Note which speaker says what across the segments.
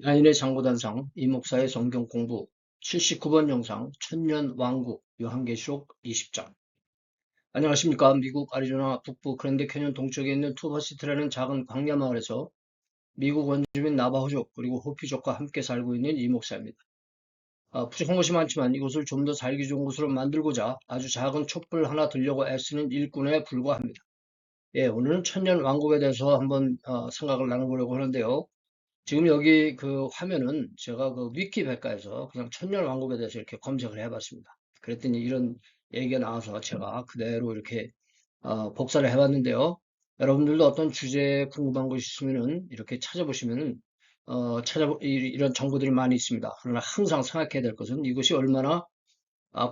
Speaker 1: 야인의 장고단상 이목사의 성경 공부 79번 영상 천년왕국 요한계시록 20장. 안녕하십니까. 미국 애리조나 북부 그랜드 캐년 동쪽에 있는 투버시티라는 작은 광야 마을에서 미국 원주민 나바호족 그리고 호피족과 함께 살고 있는 이목사입니다. 부족한 것이 많지만 이곳을 좀 더 살기 좋은 곳으로 만들고자 아주 작은 촛불 하나 들려고 애쓰는 일꾼에 불과합니다. 예, 오늘은 천년왕국에 대해서 한번 생각을 나눠보려고 하는데요. 지금 여기 그 화면은 제가 그 위키백과에서 그냥 천년왕국에 대해서 이렇게 검색을 해봤습니다. 그랬더니 이런 얘기가 나와서 제가 그대로 이렇게 복사를 해봤는데요. 여러분들도 어떤 주제에 궁금한 것이 있으면은 이렇게 찾아보시면은 이런 정보들이 많이 있습니다. 그러나 항상 생각해야 될 것은 이것이 얼마나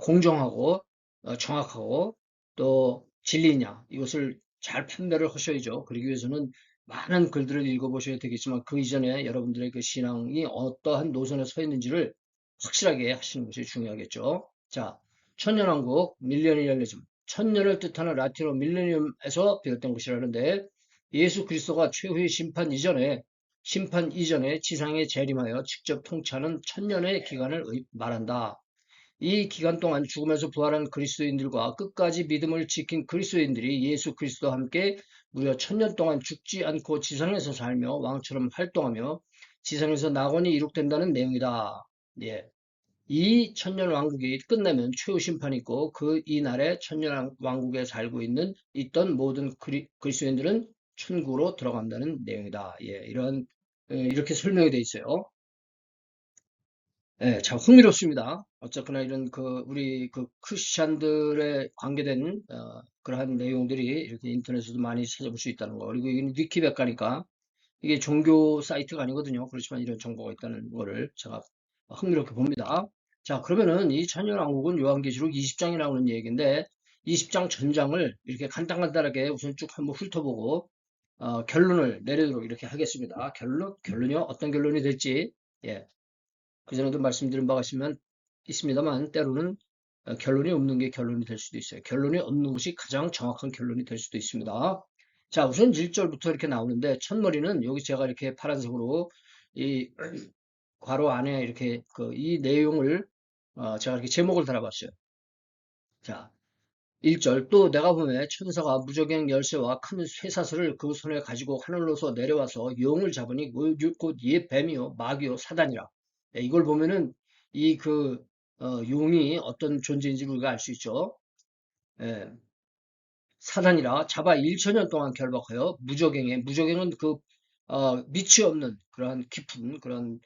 Speaker 1: 공정하고 정확하고 또 진리냐 이것을 잘 판별을 하셔야죠. 그러기 위해서는 많은 글들을 읽어보셔야 되겠지만 그 이전에 여러분들의 그 신앙이 어떠한 노선에 서 있는지를 확실하게 하시는 것이 중요하겠죠. 자, 천년왕국 밀레니얼리즘, 천년을 뜻하는 라틴어 밀레니엄에서 비롯된 것이라는데 예수 그리스도가 최후의 심판 이전에 지상에 재림하여 직접 통치하는 천년의 기간을 말한다. 이 기간 동안 죽음에서 부활한 그리스도인들과 끝까지 믿음을 지킨 그리스도인들이 예수 그리스도와 함께 무려 천년 동안 죽지 않고 지상에서 살며 왕처럼 활동하며 지상에서 낙원이 이룩된다는 내용이다. 예. 이 천년 왕국이 끝나면 최후 심판이 있고 그 이날에 천년 왕국에 살고 있던 모든 그리스도인들은 천국으로 들어간다는 내용이다. 예, 이렇게 설명이 되어 있어요. 예, 참 흥미롭습니다. 어쨌거나 이런 우리 크리스찬들에 관계된 그러한 내용들이 이렇게 인터넷에도 많이 찾아볼 수 있다는 거. 그리고 이건 위키백과니까 이게 종교 사이트가 아니거든요. 그렇지만 이런 정보가 있다는 거를 제가 흥미롭게 봅니다. 자, 그러면은 이 천년왕국은 요한계시록 20장이 나오는 얘기인데 20장 전장을 이렇게 간단하게 우선 쭉 한번 훑어보고 결론을 내리도록 이렇게 하겠습니다. 결론이요? 어떤 결론이 될지. 예. 그전에도 말씀드린 바가 있습니다만 때로는 결론이 없는 게 결론이 될 수도 있어요. 결론이 없는 것이 가장 정확한 결론이 될 수도 있습니다. 자, 우선 1절부터 이렇게 나오는데 첫머리는 여기 제가 이렇게 파란색으로 이 괄호 안에 이렇게 이 내용을 제가 이렇게 제목을 달아봤어요. 자, 1절 또 내가 보매 천사가 무저갱 열쇠와 큰 쇠사슬을 그 손에 가지고 하늘로서 내려와서 용을 잡으니 곧 옛 뱀이요 마귀요 사단이라. 예, 이걸 보면은 이 용이 어떤 존재인지 우리가 알 수 있죠. 예, 사단이라 잡아 1천년 동안 결박하여 무저갱은 밑이 없는 그러한 깊은 그런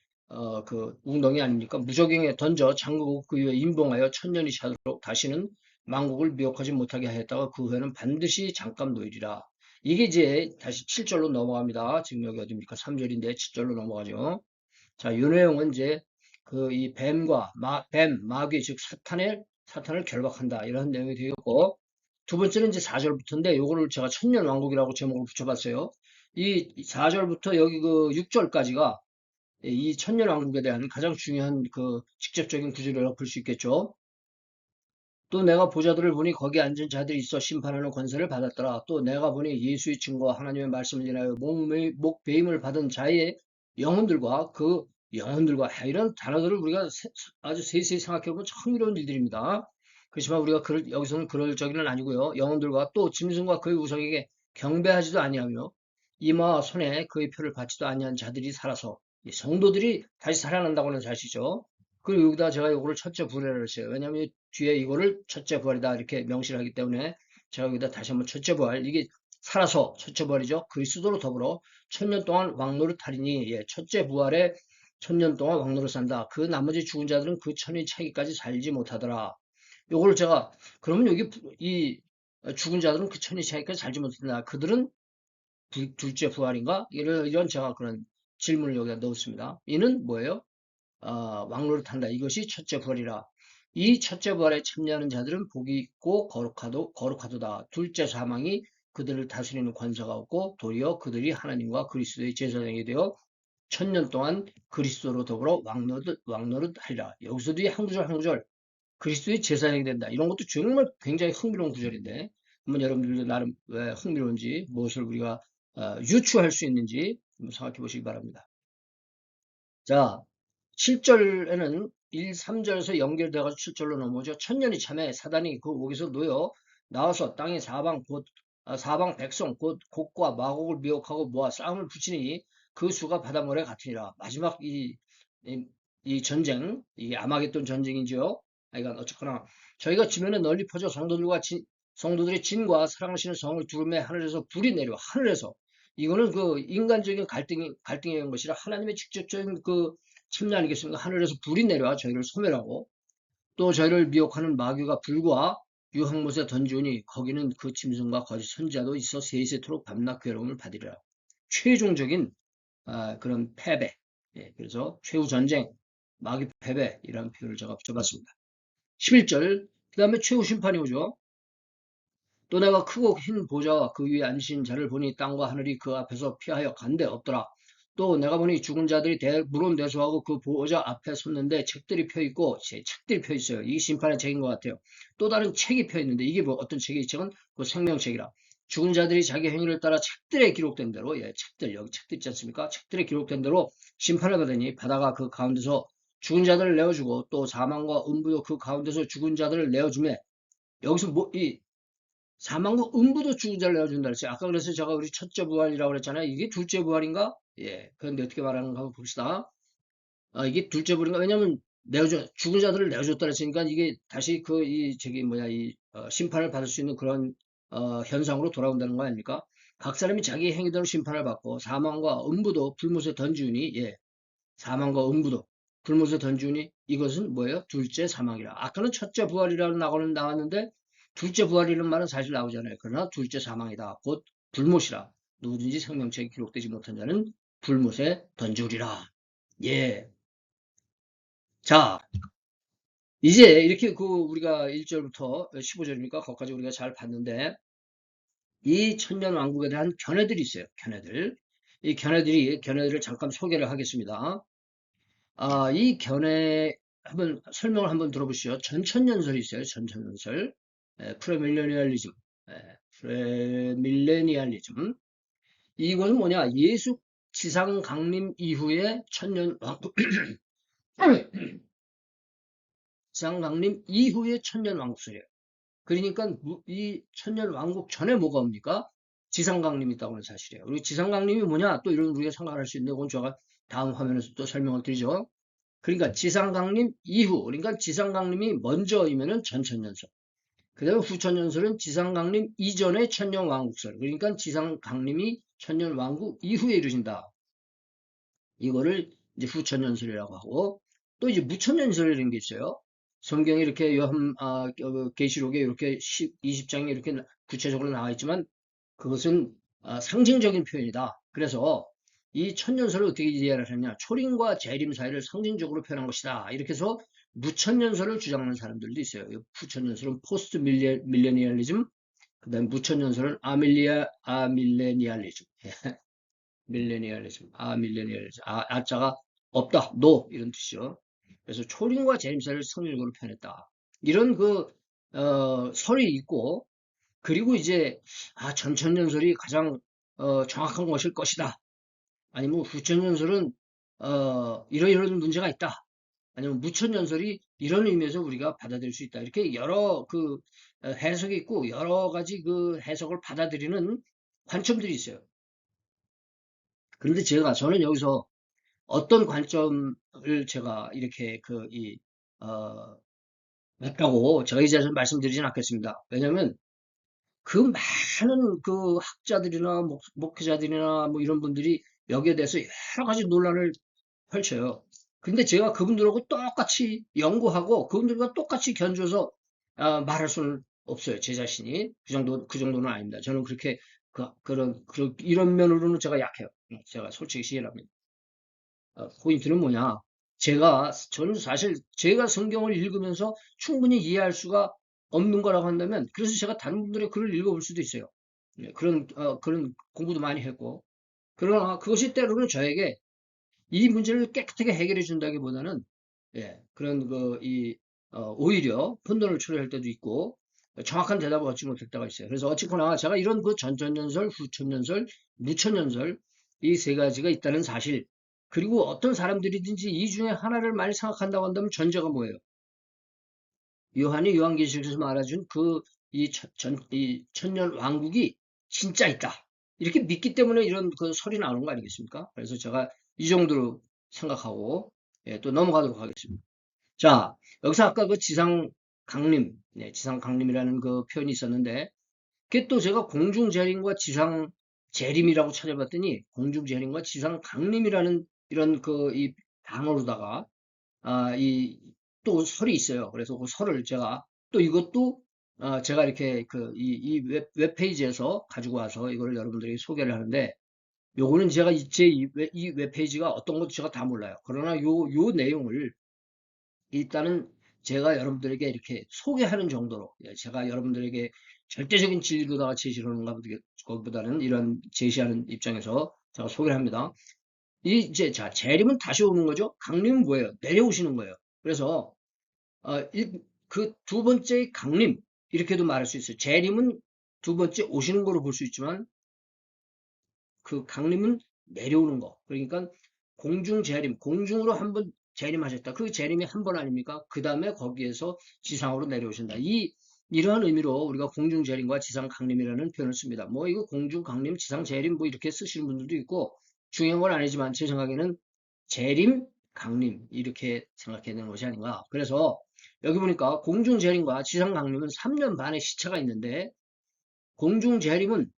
Speaker 1: 웅덩이 아닙니까? 무저갱에 던져 잠그고 그 위에 임봉하여 천년이 차도록 다시는 만국을 미혹하지 못하게 하였다가 그 후에는 반드시 잠깐 놓이리라. 이게 이제 다시 7절로 넘어갑니다. 지금 여기 어딥니까? 3절인데 7절로 넘어가죠. 자, 이 내용은 이제 이 마귀, 즉 사탄을 결박한다. 이런 내용이 되겠고, 두 번째는 이제 4절부터인데, 요거를 제가 천년왕국이라고 제목을 붙여봤어요. 이 4절부터 여기 6절까지가 이 천년왕국에 대한 가장 중요한 직접적인 구절이라고 볼 수 있겠죠. 또 내가 보자들을 보니 거기 앉은 자들이 있어 심판하는 권세를 받았더라. 또 내가 보니 예수의 증거와 하나님의 말씀을 인하여 목배임을 받은 자의 영혼들과 이런 단어들을 우리가 아주 세세히 생각해보면 참 흥미로운 일들입니다. 그렇지만 우리가 여기서는 그럴 적이는 아니고요. 영혼들과 또 짐승과 그의 우상에게 경배하지도 아니하며 이마와 손에 그의 표를 받지도 아니한 자들이 살아서 이 성도들이 다시 살아난다고 하는 사실이죠. 그리고 여기다 제가 이거를 첫째 부활이라고 했어요. 왜냐하면 뒤에 이거를 첫째 부활이다 이렇게 명시를 하기 때문에 제가 여기다 다시 한번 첫째 부활 이게 살아서 첫째 부활이죠. 그리스도로 더불어 천년 동안 왕노릇 하리니 예, 첫째 부활에 천년 동안 왕노릇 산다. 그 나머지 죽은 자들은 그 천의 차기까지 살지 못하더라. 요거를 제가 그러면 여기 이 죽은 자들은 그 천의 차기까지 살지 못한다. 그들은 둘째 부활인가? 이런 제가 그런 질문을 여기다 넣었습니다. 이는 뭐예요? 왕노릇 한다. 이것이 첫째 부활이라. 이 첫째 부활에 참여하는 자들은 복이 있고 거룩하도다. 둘째 사망이 그들을 다스리는 권세가 없고 도리어 그들이 하나님과 그리스도의 제사장이 되어 천년 동안 그리스도로 더불어 왕노릇 하리라. 여기서도 한 구절 한 구절 그리스도의 제사장이 된다. 이런 것도 정말 굉장히 흥미로운 구절인데 한번 여러분들도 나름 왜 흥미로운지 무엇을 우리가 유추할 수 있는지 한번 생각해 보시기 바랍니다. 자, 7절에는 1, 3절에서 연결돼가지고 7절로 넘어오죠. 천년이 참에 사단이 그 옥에서 놓여 나와서 땅의 사방 백성 곧 곡과 마곡을 미혹하고 모아 싸움을 붙이니 그 수가 바닷물에 같으니라. 마지막 이 전쟁, 이 아마겟돈 전쟁이죠. 그러니까 어쨌거나 저희가 지면에 널리 퍼져 성도들의 진과 사랑하시는 성을 두름에 하늘에서 불이 내려 하늘에서 이거는 그 인간적인 갈등이 온 것이라 하나님의 직접적인 그 침례 아니겠습니까? 하늘에서 불이 내려와 저희를 소멸하고 또 저희를 미혹하는 마귀가 불과 유황못에 던지오니 거기는 그 짐승과 거짓 선지자도 있어 세세토록 밤낮 괴로움을 받으리라. 최종적인 그런 패배. 예, 그래서 최후 전쟁, 마귀 패배 이라는 표현을 제가 붙여봤습니다. 11절 그 다음에 최후 심판이 오죠. 또 내가 크고 흰 보좌와 그 위에 앉으신 자를 보니 땅과 하늘이 그 앞에서 피하여 간데 없더라. 또 내가 보니 죽은 자들이 물론대소하고 그 보호자 앞에 섰는데 책들이 펴있고 책들이 펴있어요. 이게 심판의 책인 것 같아요. 또 다른 책이 펴있는데 이게 뭐 어떤 책이? 이 책은 그 생명책이라. 죽은 자들이 자기 행위를 따라 책들에 기록된 대로 책들 여기 책들 있지 않습니까? 책들에 기록된 대로 심판을 받으니 바다가 그 가운데서 죽은 자들을 내어주고 또 사망과 음부도 그 가운데서 죽은 자들을 내어주매 여기서 이 사망과 음부도 죽은 자를 내어준다 그랬어요. 아까 그래서 제가 우리 첫째 부활이라고 그랬잖아요. 이게 둘째 부활인가? 예. 그런데 어떻게 말하는가 한번 봅시다. 이게 둘째 부활인가? 왜냐면 죽은 자들을 내어줬다 그랬으니까 이게 다시 심판을 받을 수 있는 그런, 현상으로 돌아온다는 거 아닙니까? 각 사람이 자기 행위대로 심판을 받고 사망과 음부도 불못에 던지우니, 예. 사망과 음부도 불못에 던지우니 이것은 뭐예요? 둘째 사망이라. 아까는 첫째 부활이라는 나고는 나왔는데 둘째 부활이라는 말은 사실 나오잖아요. 그러나 둘째 사망이다. 곧 불못이라. 누구든지 생명책이 기록되지 못한 자는 불못에 던지우리라. 예. 자, 이제 이렇게 우리가 1절부터 15절이니까 거기까지 우리가 잘 봤는데 이 천년 왕국에 대한 견해들이 있어요. 견해들. 이 견해들을 잠깐 소개를 하겠습니다. 이 견해 설명을 한번 들어보시죠. 전천년설이 있어요. 전천년설. 프레밀레니얼리즘. 프레밀레니얼리즘. 이것은 뭐냐? 예수 지상 강림 이후의 천년 왕국, 지상 강림 이후의 천년 왕국설이에요. 그러니까 이 천년 왕국 전에 뭐가 옵니까? 지상 강림이 있다고 하는 사실이에요. 그리고 지상 강림이 뭐냐? 또 이런 우리가 생각할 수 있는데 그건 제가 다음 화면에서 또 설명을 드리죠. 그러니까 지상강림 이후, 그러니까 지상강림이 먼저이면은 전천년설. 그 다음에 후천년설은 지상강림 이전의 천년왕국설. 그러니까 지상강림이 천년왕국 이후에 이루어진다. 이거를 이제 후천년설이라고 하고, 또 이제 무천년설이라는 게 있어요. 성경에 이렇게 계시록에 이렇게 20장에 이렇게 구체적으로 나와 있지만, 그것은 상징적인 표현이다. 그래서 이 천년설을 어떻게 이해를 하느냐? 초림과 재림 사이를 상징적으로 표현한 것이다. 이렇게 해서 무천년설을 주장하는 사람들도 있어요. 후천년설은 포스트 밀레니얼리즘, 그 다음에 무천년설은 아밀레니얼리즘. 밀레니얼리즘, 아밀레니얼리즘. 아자가 없다, 노 이런 뜻이죠. 그래서 초림과 재림 사이를 상징적으로 표현했다. 이런 설이 있고, 그리고 이제 전천년설이 가장 정확한 것일 것이다. 아니면 후천연설은 이러이런 문제가 있다. 아니면 무천연설이 이런 의미에서 우리가 받아들일 수 있다. 이렇게 여러 해석이 있고 여러 가지 그 해석을 받아들이는 관점들이 있어요. 그런데 저는 여기서 어떤 관점을 제가 이렇게 했다고 제가 이제 말씀드리진 않겠습니다. 왜냐하면 그 많은 그 학자들이나 목회자들이나 뭐 이런 분들이 여기에 대해서 여러 가지 논란을 펼쳐요. 근데 제가 그분들하고 똑같이 연구하고 그분들과 똑같이 견주어서 말할 수는 없어요. 제 자신이 그 정도는 아닙니다. 저는 그렇게 이런 면으로는 제가 약해요. 제가 솔직히 시인합니다. 포인트는 뭐냐? 저는 사실 제가 성경을 읽으면서 충분히 이해할 수가 없는 거라고 한다면, 그래서 제가 다른 분들의 글을 읽어볼 수도 있어요. 그런 공부도 많이 했고. 그러나 그것이 때로는 저에게 이 문제를 깨끗하게 해결해 준다기보다는, 오히려 혼돈을 초래할 때도 있고, 정확한 대답을 얻지 못할 때가 있어요. 그래서 어쨌거나 제가 이런 전천년설, 후천년설, 무천년설, 이 세 가지가 있다는 사실, 그리고 어떤 사람들이든지 이 중에 하나를 많이 생각한다고 한다면 전제가 뭐예요? 요한이 요한계시록에서 말해준 이 천년 왕국이 진짜 있다. 이렇게 믿기 때문에 이런 그 소리 나오는 거 아니겠습니까? 그래서 제가 이 정도로 생각하고, 예, 또 넘어가도록 하겠습니다. 자, 여기서 아까 그 지상 강림, 네, 지상 강림이라는 그 표현이 있었는데, 그게 또 제가 공중 재림과 지상 재림이라고 찾아봤더니, 공중 재림과 지상 강림이라는 이런 이 단어로다가 또 설이 있어요. 그래서 그 설을 제가 또 이것도 제가 이렇게 이 웹페이지에서 가지고 와서 이걸 여러분들에게 소개를 하는데, 요거는 제가 이 웹페이지가 어떤 것도 제가 다 몰라요. 그러나 요 내용을 일단은 제가 여러분들에게 이렇게 소개하는 정도로, 예, 제가 여러분들에게 절대적인 진리로다가 제시를 하는 것보다는 이런 제시하는 입장에서 제가 소개를 합니다. 자, 재림은 다시 오는 거죠. 강림은 뭐예요? 내려오시는 거예요. 그래서 그 두 번째 강림 이렇게도 말할 수 있어요. 재림은 두 번째 오시는 거로 볼 수 있지만 그 강림은 내려오는 거. 그러니까 공중 재림, 공중으로 한번 재림하셨다. 그 재림이 한 번 아닙니까? 그 다음에 거기에서 지상으로 내려오신다. 이러한 의미로 우리가 공중 재림과 지상 강림이라는 표현을 씁니다. 뭐 이거 공중 강림, 지상 재림 뭐 이렇게 쓰시는 분들도 있고 중요한 건 아니지만 제 생각에는 재림, 강림 이렇게 생각해야 되는 것이 아닌가. 그래서 여기 보니까 공중 재림과 지상 강림은 3년 반의 시차가 있는데 공중 재림은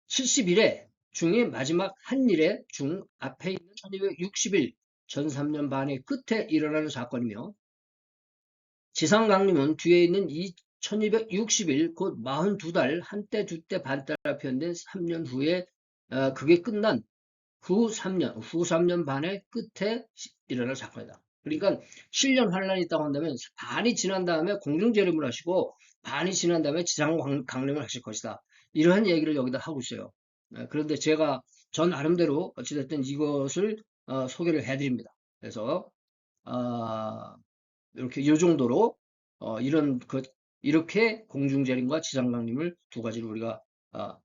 Speaker 1: 70일에 중의 마지막 한 일에 중 앞에 있는 1260일 전 3년 반의 끝에 일어나는 사건이며 지상 강림은 뒤에 있는 이 1260일 곧 42달 한때 두때 반달 표현된 3년 후에 그게 끝난 후 3년 반의 끝에 일어날 사건이다. 그러니까 7년 환란이 있다고 한다면 반이 지난 다음에 공중재림을 하시고 반이 지난 다음에 지상 강림을 하실 것이다. 이러한 얘기를 여기다 하고 있어요. 그런데 제가 전 나름대로 어찌됐든 이것을 소개를 해드립니다. 그래서 어, 이렇게 이 정도로 이렇게 공중재림과 지상 강림을 두 가지로 우리가 어,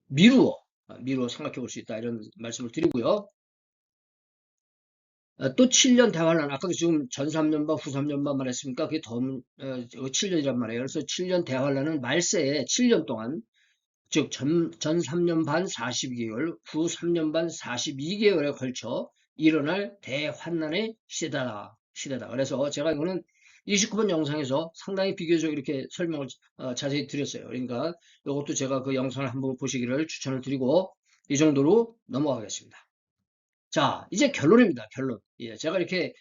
Speaker 1: 미루어 생각해 볼 수 있다. 이런 말씀을 드리고요. 또 7년 대환란, 아까도 지금 전 3년반, 후 3년반 말했습니까? 그게 7년이란 말이에요. 그래서 7년 대환란은 말세에 7년 동안, 즉, 전 3년 반 42개월, 후 3년 반 42개월에 걸쳐 일어날 대환란의 시대다. 그래서 제가 이거는 29번 영상에서 상당히 비교적 이렇게 설명을 자세히 드렸어요. 그러니까 이것도 제가 그 영상을 한번 보시기를 추천을 드리고 이 정도로 넘어가겠습니다. 자, 이제 결론입니다. 결론. 예, 제가 이렇게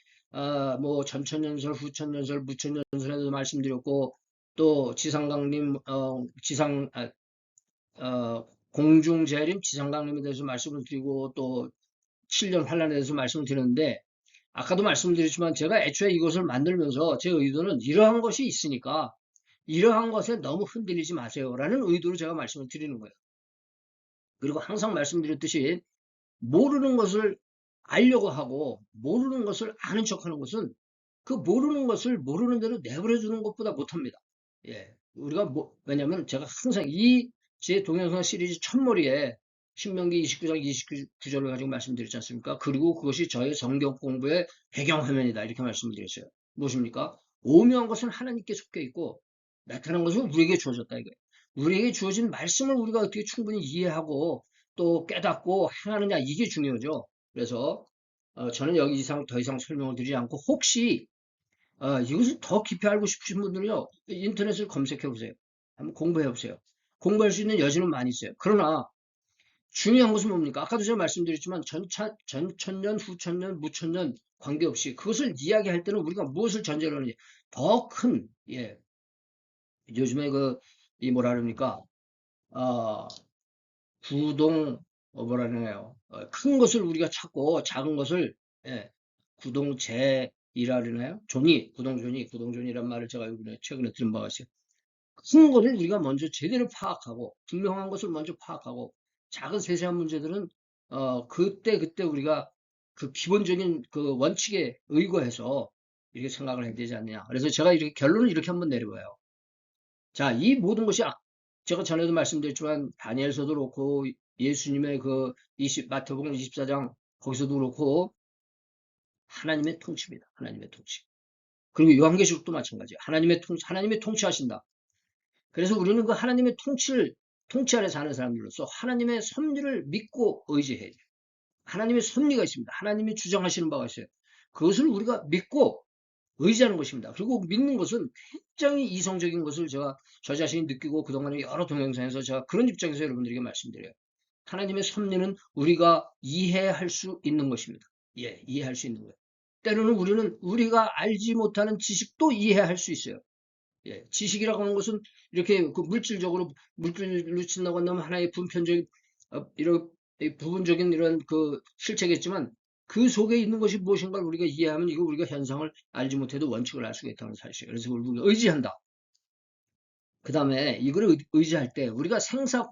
Speaker 1: 뭐 전천년설, 후천년설, 무천년설에도 말씀드렸고 또 지상강림, 공중재림, 지상강림에 대해서 말씀을 드리고 또 7년 환란에 대해서 말씀을 드렸는데 아까도 말씀드렸지만 제가 애초에 이것을 만들면서 제 의도는 이러한 것이 있으니까 이러한 것에 너무 흔들리지 마세요라는 의도로 제가 말씀을 드리는 거예요. 그리고 항상 말씀드렸듯이 모르는 것을 알려고 하고 모르는 것을 아는 척하는 것은 그 모르는 것을 모르는 대로 내버려 두는 것보다 못합니다. 예, 우리가 왜냐면 제가 항상 제 동영상 시리즈 첫머리에 신명기 29장 29절을 가지고 말씀드렸지 않습니까? 그리고 그것이 저의 성경 공부의 배경화면이다 이렇게 말씀드렸어요. 무엇입니까? 오묘한 것은 하나님께 속해 있고 나타난 것은 우리에게 주어졌다 이거예요. 우리에게 주어진 말씀을 우리가 어떻게 충분히 이해하고 또 깨닫고 행하느냐 이게 중요하죠. 그래서 저는 여기 이상 더 이상 설명을 드리지 않고 혹시 이것을 더 깊이 알고 싶으신 분들은요 인터넷을 검색해 보세요. 한번 공부해 보세요. 공부할 수 있는 여지는 많이 있어요. 그러나 중요한 것은 뭡니까? 아까도 제가 말씀드렸지만 전천년, 후천년, 무천년 관계없이 그것을 이야기할 때는 우리가 무엇을 전제로 하느냐 더 큰, 예, 요즘에 이 뭐라 그럽니까? 어, 구동, 뭐라 그러나요? 큰 것을 우리가 찾고 작은 것을, 예, 구동제이라 그러나요? 구동존이란 말을 제가 이번에 최근에 들은 바가 있어요. 큰 것을 우리가 먼저 제대로 파악하고, 분명한 것을 먼저 파악하고, 작은 세세한 문제들은, 그때 우리가 그 기본적인 그 원칙에 의거해서 이렇게 생각을 해야 되지 않느냐. 그래서 제가 이렇게 결론을 이렇게 한번 내려봐요. 자, 이 모든 것이 제가 전에도 말씀드렸지만 다니엘서도 그렇고 예수님의 마태복음 24장 거기서도 그렇고 하나님의 통치입니다. 하나님의 통치. 그리고 요한계시록도 마찬가지예요. 하나님의 통치하신다. 그래서 우리는 그 하나님의 통치 아래 사는 사람들로서 하나님의 섭리를 믿고 의지해야 돼요. 하나님의 섭리가 있습니다. 하나님이 주장하시는 바가 있어요. 그것을 우리가 믿고 의지하는 것입니다. 그리고 믿는 것은 굉장히 이성적인 것을 저 자신이 느끼고 그동안에 여러 동영상에서 제가 그런 입장에서 여러분들에게 말씀드려요. 하나님의 섭리는 우리가 이해할 수 있는 것입니다. 예, 이해할 수 있는 거예요. 때로는 우리가 알지 못하는 지식도 이해할 수 있어요. 예, 지식이라고 하는 것은 이렇게 그 물질로 친다고 한다면 하나의 분편적인 이런 부분적인 이런 그 실체겠지만 그 속에 있는 것이 무엇인가를 우리가 이해하면 이거 우리가 현상을 알지 못해도 원칙을 알 수가 있다는 사실이에요. 그래서 우리가 의지한다. 그 다음에 이거를 의지할 때 우리가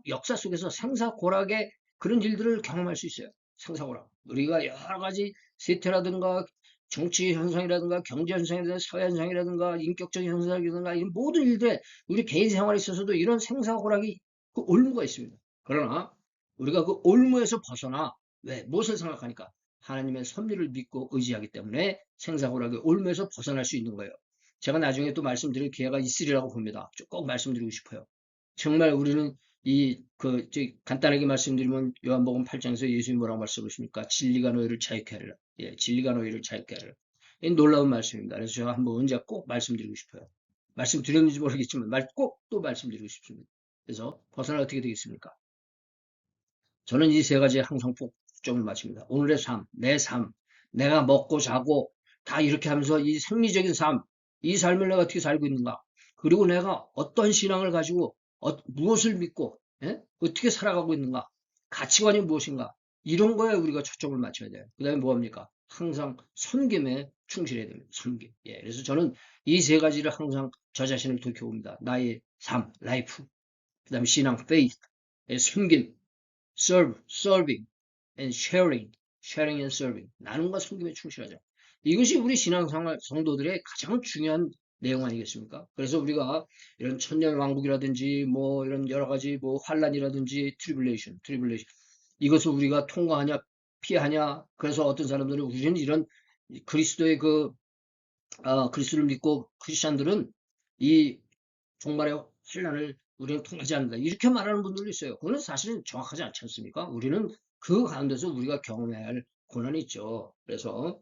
Speaker 1: 역사 속에서 생사고락의 그런 일들을 경험할 수 있어요. 생사고락. 우리가 여러 가지 세태라든가 정치 현상이라든가 경제 현상이라든가 사회 현상이라든가 인격적인 현상이라든가 이런 모든 일들에 우리 개인 생활에 있어서도 이런 생사고락이 그 올무가 있습니다. 그러나 우리가 그 올무에서 벗어나 왜? 무엇을 생각하니까? 하나님의 섭리를 믿고 의지하기 때문에 생사고락의 올무에서 벗어날 수 있는 거예요. 제가 나중에 또 말씀드릴 기회가 있으리라고 봅니다. 꼭 말씀드리고 싶어요. 정말 우리는 간단하게 말씀드리면 요한복음 8장에서 예수님이 뭐라고 말씀하십니까? 진리가 너희를 자유케 하리라. 예, 진리가 너희를 자유케 하리라. 이 놀라운 말씀입니다. 그래서 제가 한번 언제 꼭 말씀드리고 싶어요. 말씀드렸는지 모르겠지만 꼭 또 말씀드리고 싶습니다. 그래서 벗어나 어떻게 되겠습니까? 저는 이 세 가지에 항상 초점을 맞춥니다. 오늘의 삶, 내 삶, 내가 먹고 자고 다 이렇게 하면서 이 생리적인 삶, 이 삶을 내가 어떻게 살고 있는가? 그리고 내가 어떤 신앙을 가지고 무엇을 믿고 어떻게 살아가고 있는가? 가치관이 무엇인가? 이런 거에 우리가 초점을 맞춰야 돼요. 그 다음에 뭐합니까? 항상 섬김에 충실해야 됩니다. 섬김. 예, 그래서 저는 이 세 가지를 항상 저 자신을 돌켜봅니다. 나의 삶, 라이프. 그 다음에 신앙, faith, 섬김, serving and sharing and serving. 나눔과 섬김에 충실하자. 이것이 우리 신앙생활 성도들의 가장 중요한 내용 아니겠습니까? 그래서 우리가 이런 천년왕국이라든지 뭐 이런 여러 가지 뭐 환란이라든지 트리블레이션 이것을 우리가 통과하냐 피하냐. 그래서 어떤 사람들은 우리는 이런 그리스도의 그리스도를 믿고 크리스천들은 이 종말의 환란을 우리는 통하지 않는다. 이렇게 말하는 분들도 있어요. 그거는 사실은 정확하지 않지 않습니까? 우리는 그 가운데서 우리가 경험해야 할 고난이 있죠. 그래서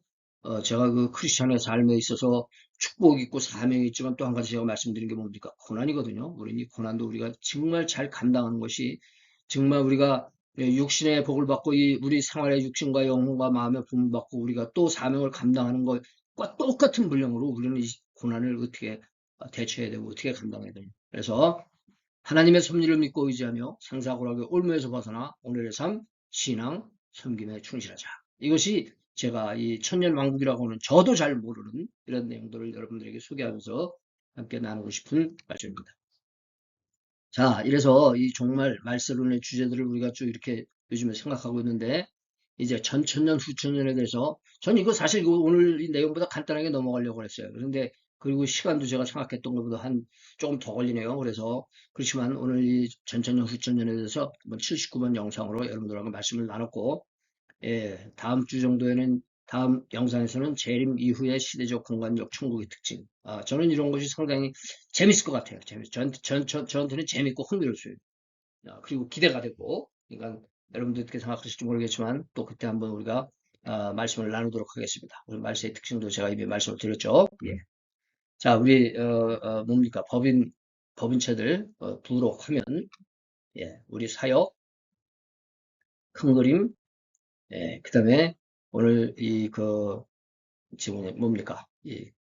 Speaker 1: 제가 그 크리스천의 삶에 있어서 축복이 있고 사명이 있지만 또 한 가지 제가 말씀드린 게 뭡니까? 고난이거든요. 우리는 이 고난도 우리가 정말 잘 감당하는 것이 정말 우리가 육신의 복을 받고 이 우리 생활의 육신과 영혼과 마음의 부름을 받고 우리가 또 사명을 감당하는 것과 똑같은 분량으로 우리는 이 고난을 어떻게 대처해야 되고 어떻게 감당해야 되냐. 그래서 하나님의 섭리를 믿고 의지하며 생사고락의 올무에서 벗어나 오늘의 삶, 신앙, 섬김에 충실하자. 이것이 제가 이 천년왕국이라고 하는 저도 잘 모르는 이런 내용들을 여러분들에게 소개하면서 함께 나누고 싶은 말씀입니다. 자, 이래서 이 정말 말세론의 주제들을 우리가 쭉 이렇게 요즘에 생각하고 있는데 이제 전천년, 후천년에 대해서 전 이거 사실 오늘 이 내용보다 간단하게 넘어가려고 했어요. 그런데 그리고 시간도 제가 생각했던 것보다 조금 더 걸리네요. 그래서 그렇지만 오늘 이 전천년, 후천년에 대해서 79번 영상으로 여러분들하고 말씀을 나눴고 예, 다음 주 정도에는 다음 영상에서는 재림 이후의 시대적 공간적 천국의 특징. 저는 이런 것이 상당히 재밌을 것 같아요. 저한테는 재밌고 흥미로웠어요. 그리고 기대가 되고, 그러니까 여러분들 어떻게 생각하실지 모르겠지만 또 그때 한번 우리가 말씀을 나누도록 하겠습니다. 우리 말세의 특징도 제가 이미 말씀을 드렸죠. 예. 자, 우리 뭡니까? 법인체들 부록 화면, 예, 우리 사역, 큰 그림, 예, 그다음에 오늘 지금 뭡니까? 이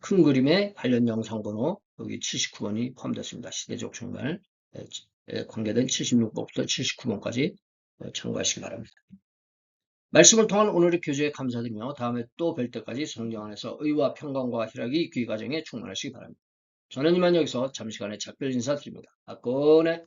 Speaker 1: 큰 그림의 관련 영상 번호 여기 79번이 포함됐습니다. 시대적 종말 관계된 76번부터 79번까지 참고하시기 바랍니다. 말씀을 통한 오늘의 교제에 감사드리며 다음에 또 뵐 때까지 성령 안에서 의와 평강과 희락이 귀 가정에 충만하시기 바랍니다. 저는 이만 여기서 잠시간의 작별 인사드립니다. 아꼬네.